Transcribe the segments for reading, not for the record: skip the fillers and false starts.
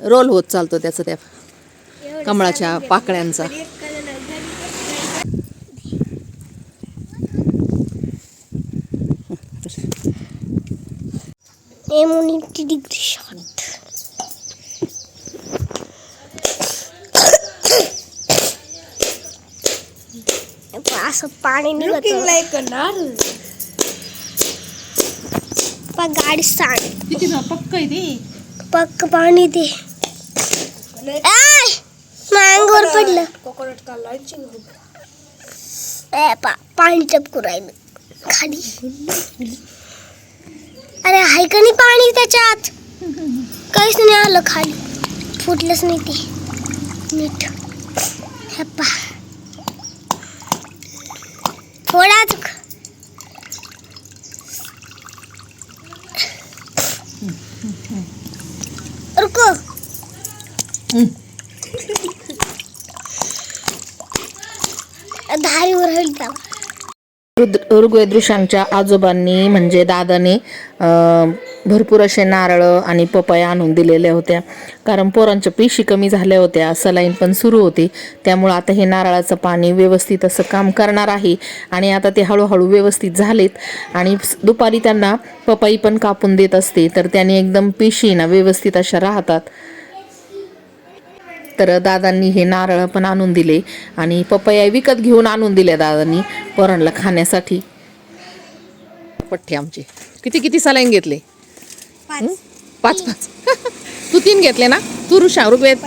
Role होत चालतो त्याचा त्या कमळाच्या पाकळ्यांचा. असं पाणी निघत गाडी सांग किती पक्क आहे ते. पक्क पाणी दे. अंगावर पडलं. पाणी टपकू राहिलं खाली. अरे हाय का नाही पाणी त्याच्यात? काहीच नाही आलं खाली. फुटलंच नाही ते नीट. थोडाच रुको. धारीवर हलता. ऋग्वेदृषांच्या आजोबांनी म्हणजे दादाने भरपूर असे नारळ आणि पपया आणून दिलेल्या होत्या, कारण पोरांच्या पेशी कमी झाल्या होत्या, सलाईन पण सुरू होती. त्यामुळे आता हे नारळाचं पाणी व्यवस्थित असं काम करणार आहे. आणि आता ते हळूहळू व्यवस्थित झालेत. आणि दुपारी त्यांना पपई पण कापून देत असते, तर त्याने एकदम पेशी ना व्यवस्थित अशा राहतात. तर दादांनी हे नारळ पण आणून दिले आणि पपया विकत घेऊन आणून दिल्या दादांनी पोरांना खाण्यासाठी. पठ्ठे आमचे किती किती सलाईन घेतले? 5 तू 3 घेतले ना? तू ऋग्वेद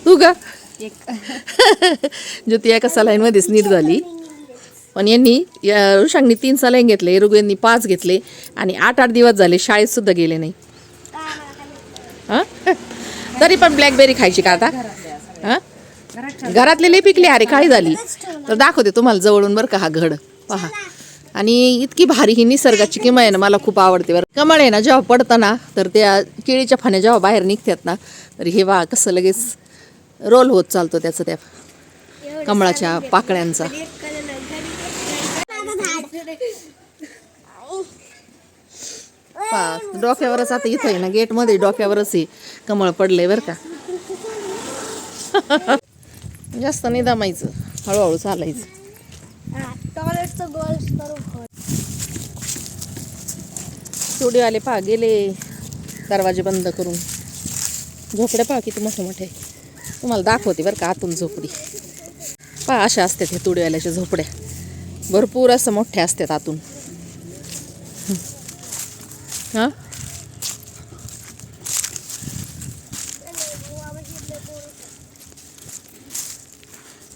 तू ग ज्योती एका सलाईन मध्येच नीट झाली. पण यांनी ऋषांनी 3 सलाईन घेतले, ऋग्वेदनी 5 घेतले आणि 8-8 दिवस झाले शाळेत सुद्धा गेले नाही. तरी पण ब्लॅकबेरी खायची का आता? घरातले लई पिकले. अरे काळी झाली. तर दाखवते तुम्हाला जवळून बरं का हा घड पहा. आणि इतकी भारी ही निसर्गाची किमया आहे ना, मला खूप आवडते बरं. कमळ आहे ना जेव्हा पडतं ना, तर त्या केळीच्या फाण्या जेव्हा बाहेर निघतात ना, तर हे बा कसं लगेच रोल होत चालतो त्याचा त्या कमळाच्या पाकळ्यांचा. डोक्यावरच आता इथं आहे ना, गेट मध्ये डोक्यावरच आहे कमळ पडलंय बरं का. जास्त नाही दमायचं, हळूहळू चालायचं. चुडीवाले पहा गेले दरवाजे बंद करून. झोपड्या पहा किती मोठे मोठे. तुम्हाला दाखवते बरं का आतून झोपडी पहा. अशा असतात हे तुडीवाल्याच्या झोपड्या, भरपूर असं मोठ्या असतात आतून. हा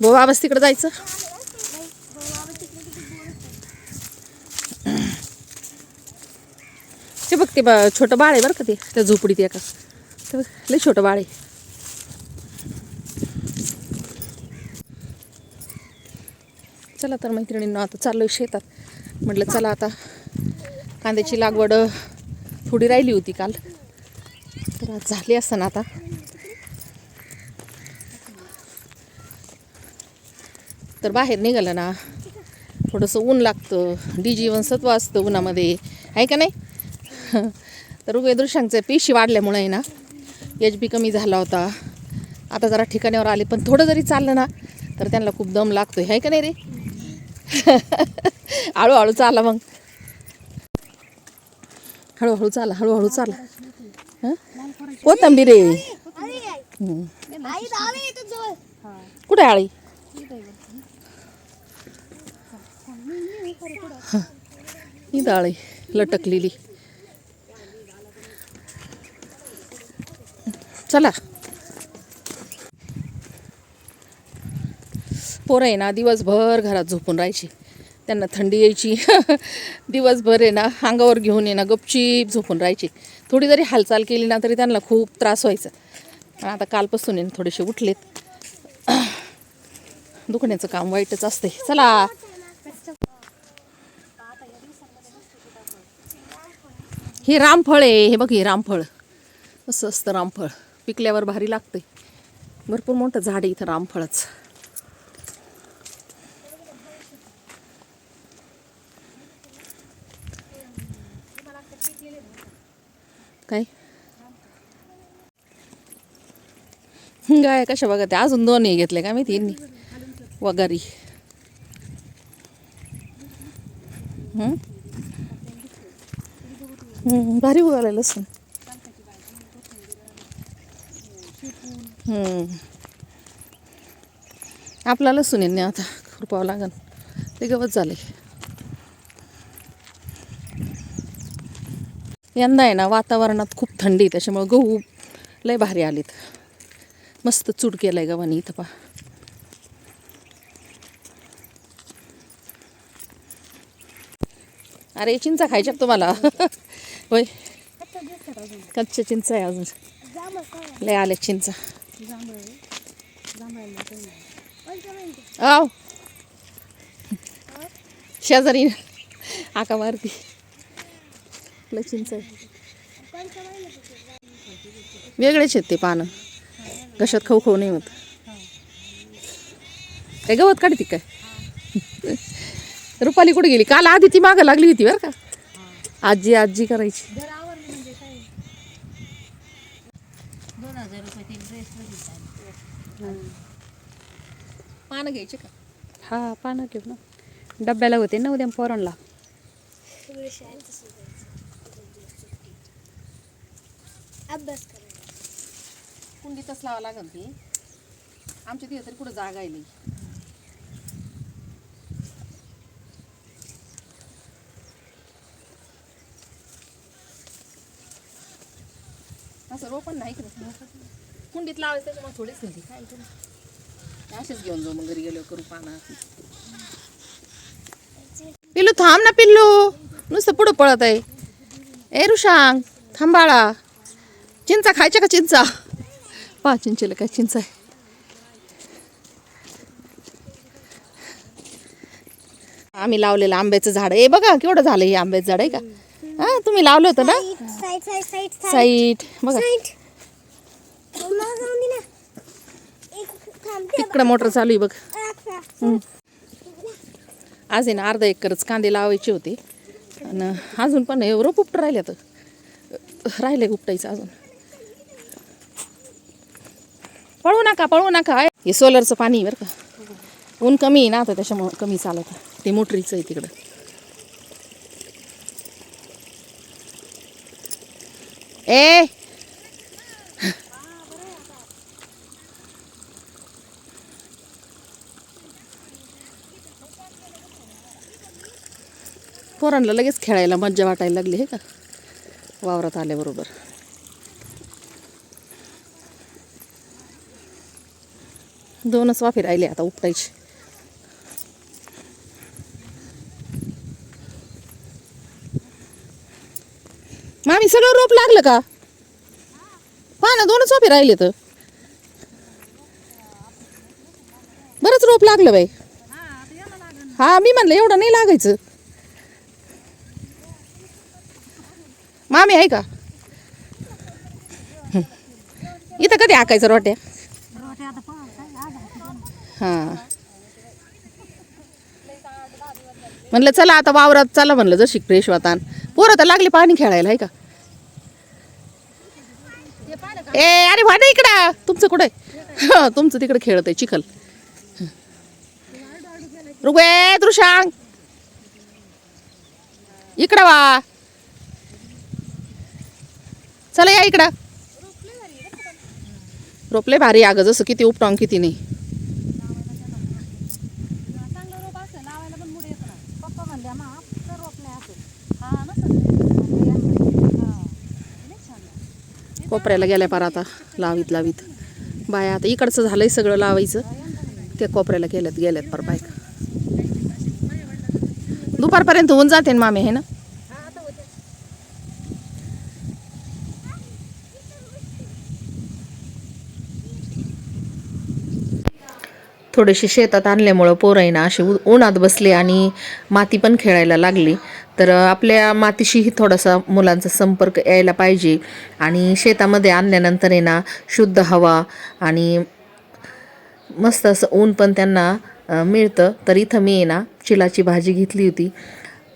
भाऊ आवाज तिकडे जायचं. ते बघ ते छोटं बाळ आहे बरं का ते त्या झोपडीत एका. ते लय छोटं बाळ आहे. चला तर मैत्रिणींना आता चाललोय शेतात. म्हटलं चला आता कांद्याची लागवड थोडी राहिली होती काल, तर आज झाली असताना आता. तर बाहेर निघालं ना थोडंसं ऊन लागतं, जीवनसत्व असतं उन्हामध्ये, आहे का नाही? तर ऋग्वेदृषांचे पेशी वाढल्यामुळे आहे ना, HB कमी झाला होता. आता जरा ठिकाणावर आले, पण थोडं जरी चाललं ना तर त्यांना खूप दम लागतोय, आहे का नाही रे? हळूहळू चाला मग, हळूहळू चाला, हळूहळू चाला. कोथिंबीर आहे. कुठे आळी? ही डाळी लटकलेली. चला. पोरं आहे ना दिवसभर घरात झोपून राहायची, त्यांना थंडी यायची. दिवसभर आहे ना अंगावर घेऊन आहे ना गपचीप झोपून राहायची. थोडी जरी हालचाल केली ना तरी त्यांना खूप त्रास व्हायचा. आणि आता कालपासून आहे थोडेसे उठलेत. दुखण्याचं काम वाईटच असते. चला. हे रामफळ आहे, हे बघ हे रामफळ. असं असतं रामफळ, पिकल्यावर भारी लागते. भरपूर मोठं झाड आहे इथं रामफळच. काय गाय कशा बघा ते अजून दोन्ही घेतले का मी तीन वगारी. भारी उगाला लसूण. आपला लसूण आहे आता खुरपावं लागन, ते गवत झाले. यंदा आहे ना वातावरणात खूप थंडी, त्याच्यामुळे गहू लय भारी आलीत. मस्त चूड केलाय गव्हानी इथं पा. अरे चिंचा खायच्या तुम्हाला? होय, कच्च्या चिंचा आहे अजून, लय आले चिंचा. आव शेजारी आका मारती. लय चिंच आहे, वेगळेच आहेत ते पानं, घशात खाऊ खाऊ नाही होत. काय गवत काढते काय? रुपाली कुठे गेली? काल आधी ती मागं लागली होती बरं का, आजी आजी करायची. 2000 रुपये ते ड्रेस पानं घ्यायचे का? हा पानं घेऊ ना, डब्याला होते ना उद्या पोरांना. अभ्यास करायला कुंडीतच लावा लागल ती. आमच्या तिथे तरी कुठं जागा आहे नाही. असं रोपण नाही करत, कुंडीत लावायचं त्याच्यामुळे थोडीच नाही काय करू. असेच घेऊन जाऊ मग घरी गेलो करू पानं. पिल्लू थांब ना पिल्लू, नुसतं पुढं पळत आहे. ए ऋषांग थांबाळा, चिंचा खायच्या का चिंचा? पा चिंचेला काय चिंचा आहे. आम्ही लावलेलं आंब्याचं झाड आहे बघा, केवढं झालं हे आंब्याचं झाड आहे का? हा तुम्ही लावलं होतं ना साईट बघा. तिकडं मोटर चालू आहे बघ. आज आहे ना अर्धा एकरच कांदे लावायचे होते आणि अजून पण रोप उपट राहिले, तर राहिले उपटायचं अजून. पळू नका. हे सोलरचं पाणी बरं का, ऊन कमी आहे ना आता त्याच्यामुळं कमी चालत. ते मोटरीचं आहे तिकडं. ए पोरांना लगेच खेळायला मज्जा वाटायला लागली हे का वावरात आल्याबरोबर. दोनच वाफे राहिले आता उपटायचे. मामी सगळं रोप लागलं का? पहा ना दोनच वाफे राहिले तर बरंच रोप लागलं बाई. हा मी म्हणलं एवढं नाही लागायचं. मामी आहे का इथं? कधी हाकायचं रोट्या? हा म्हणलं चला आता वावरात चला म्हणलं जशी फ्रेश वातान. पोरं तर लागली पाणी खेळायला आहे का? ए अरे व्हा ना इकडं, तुमचं कुठे? तुमचं तिकडे खेळत आहे चिखल. रुगे दृशांग इकडं वा, चला या इकडं. रोपले भारी अगं, जसं किती उपटावून किती नाही. कोपऱ्याला गेल्या पार आता लावीत बाया. आता इकडचं झालंय सगळं लावायचं, त्या कोपऱ्याला गेल्यात पार बायका. दुपारपर्यंत होऊन जाते ना मामे, हे ना. थोडेसे शेतात आणल्यामुळं पोरं अशी उन्हात बसले आणि माती पण खेळायला लागली. तर आपल्या मातीशीही थोडासा मुलांचा संपर्क यायला पाहिजे. आणि शेतामध्ये आणल्यानंतर आहे ना शुद्ध हवा आणि मस्त असं ऊन पण त्यांना मिळतं. तर इथं मी आहे ना चिलाची भाजी घेतली होती.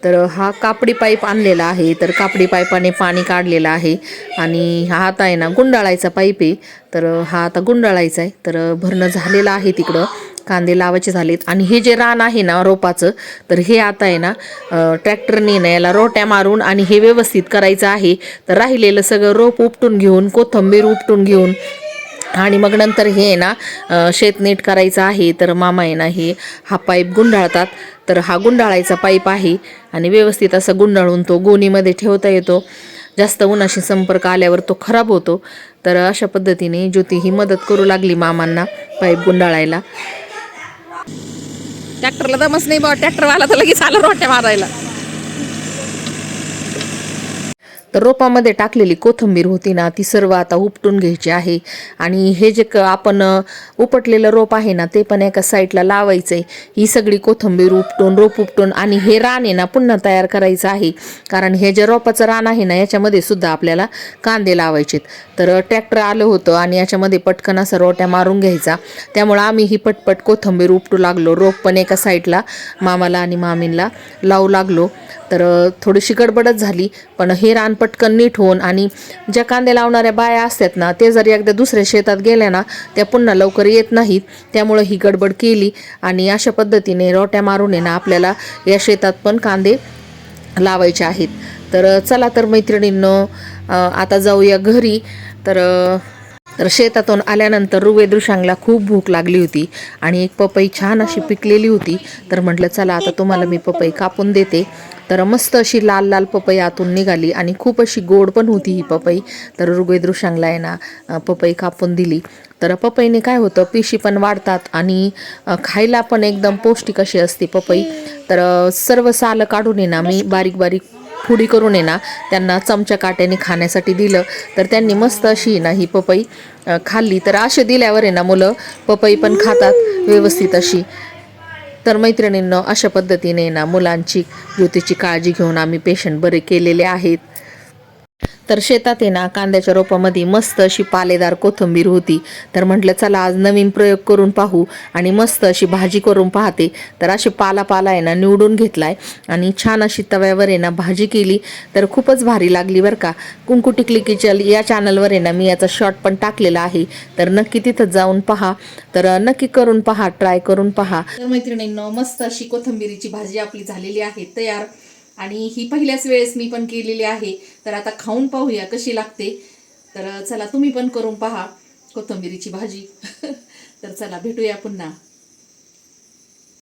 तर हा कापडी पाईप आणलेला आहे, तर कापडी पाईपाने पाणी काढलेलं आहे आणि हा आता आहे ना गुंडाळायचा पाईप आहे, तर हा आता गुंडाळायचा आहे. तर भरणं झालेलं आहे, तिकडं कांदे लावायचे झालेत. आणि हे जे रान आहे ना रोपाचं, तर हे आता आहे ना ट्रॅक्टरने ना याला रोट्या मारून आणि हे व्यवस्थित करायचं आहे. तर राहिलेलं सगळं रोप उपटून घेऊन, कोथिंबीर उपटून घेऊन आणि मग नंतर हे ना शेत नीट करायचं आहे. तर मामा आहे ना हा पाईप गुंडाळतात. तर हा गुंडाळायचा पाईप आहे आणि व्यवस्थित असं गुंडाळून तो गोणीमध्ये ठेवता येतो. जास्त उन्हाशी संपर्क आल्यावर तो खराब होतो. तर अशा पद्धतीने ज्योती ही मदत करू लागली मामांना पाईप गुंडाळायला. ट्रॅक्टरला दमच नाही बा, ट्रॅक्टरवाला तर लगेच आला रोट्या मारायला. तर रोपामध्ये टाकलेली कोथिंबीर होती ना, ती सर्व आता उपटून घ्यायची आहे. आणि हे जे आपण उपटलेलं रोप आहे ना, ते पण एका साईडला लावायचं आहे. ही सगळी कोथिंबीर उपटून, रोप उपटून आणि हे रान आहे ना पुन्हा तयार करायचं आहे. कारण हे जे रोपाचं रान आहे ना, याच्यामध्ये सुद्धा आपल्याला कांदे लावायचेत. तर ट्रॅक्टर आलं होतं आणि याच्यामध्ये पटकन असं रोट्या मारून घ्यायचा. त्यामुळं आम्ही ही पटपट कोथिंबीर उपटू लागलो. रोप पण एका साईडला मामाला आणि मामींला लावू लागलो. तर थोडीशी गडबडच झाली, पण हे रान पटकन नीट होऊन आणि ज्या कांदे लावणाऱ्या बाया असतात ना, ते जर एकदा दुसऱ्या शेतात गेल्या ना, त्या पुन्हा लवकर येत नाहीत. त्यामुळे ही गडबड केली आणि अशा पद्धतीने रोट्या मारून आहे ना आपल्याला या शेतात पण कांदे लावायचे आहेत. तर चला तर मैत्रिणींनो, आता जाऊया घरी. तर शेतातून आल्यानंतर ऋवेदृशांगला खूप भूक लागली होती आणि एक पपई छान अशी पिकलेली होती. तर म्हटलं चला आता तुम्हाला मी पपई कापून देते. तर मस्त अशी लाल लाल पपई आतून निघाली आणि खूप अशी गोड पण होती ही पपई. तर ऋवेदृशांगला आहे ना पपई कापून दिली. तर पपईने काय होतं, पिशी पण वाढतात आणि खायला पण एकदम पौष्टिक अशी असते पपई. तर सर्व सालं काढून आहे ना मी बारीक बारीक फुडी करून आहे ना त्यांना चमच्या काट्याने खाण्यासाठी दिलं. तर त्यांनी मस्त अशी ना ही पपई खाल्ली. तर असे दिल्यावर आहे ना मुलं पपई पण खातात व्यवस्थित अशी. तर मैत्रिणींनो, अशा पद्धतीने ना मुलांची ज्योतीची काळजी घेऊन आम्ही पेशंट बरे केलेले आहेत. तर शेतात आहे ना कांद्याच्या रोपामध्ये मस्त अशी पालेदार कोथिंबीर होती. तर म्हटलं चला आज नवीन प्रयोग करून पाहू आणि मस्त अशी भाजी करून पाहते. तर अशी पाला आहे ना निवडून घेतलाय आणि छान अशी तव्यावर आहे ना भाजी केली. तर खूपच भारी लागली बरं का. कुंकू टिकली किचन या चॅनलवर आहे ना मी याचा शॉर्ट पण टाकलेला आहे. तर नक्की तिथं जाऊन पहा. तर नक्की करून पहा, ट्राय करून पहा. तर मैत्रिणींनो, मस्त अशी कोथिंबीरीची भाजी आपली झालेली आहे तयार. आणि ही पहिल्याच वेळेस मी पण केलेली आहे. तर आता खाऊन पाहूया कशी लागते. तर चला तुम्ही पण करून पहा कोथिंबीरीची भाजी. तर चला भेटूया पुन्हा.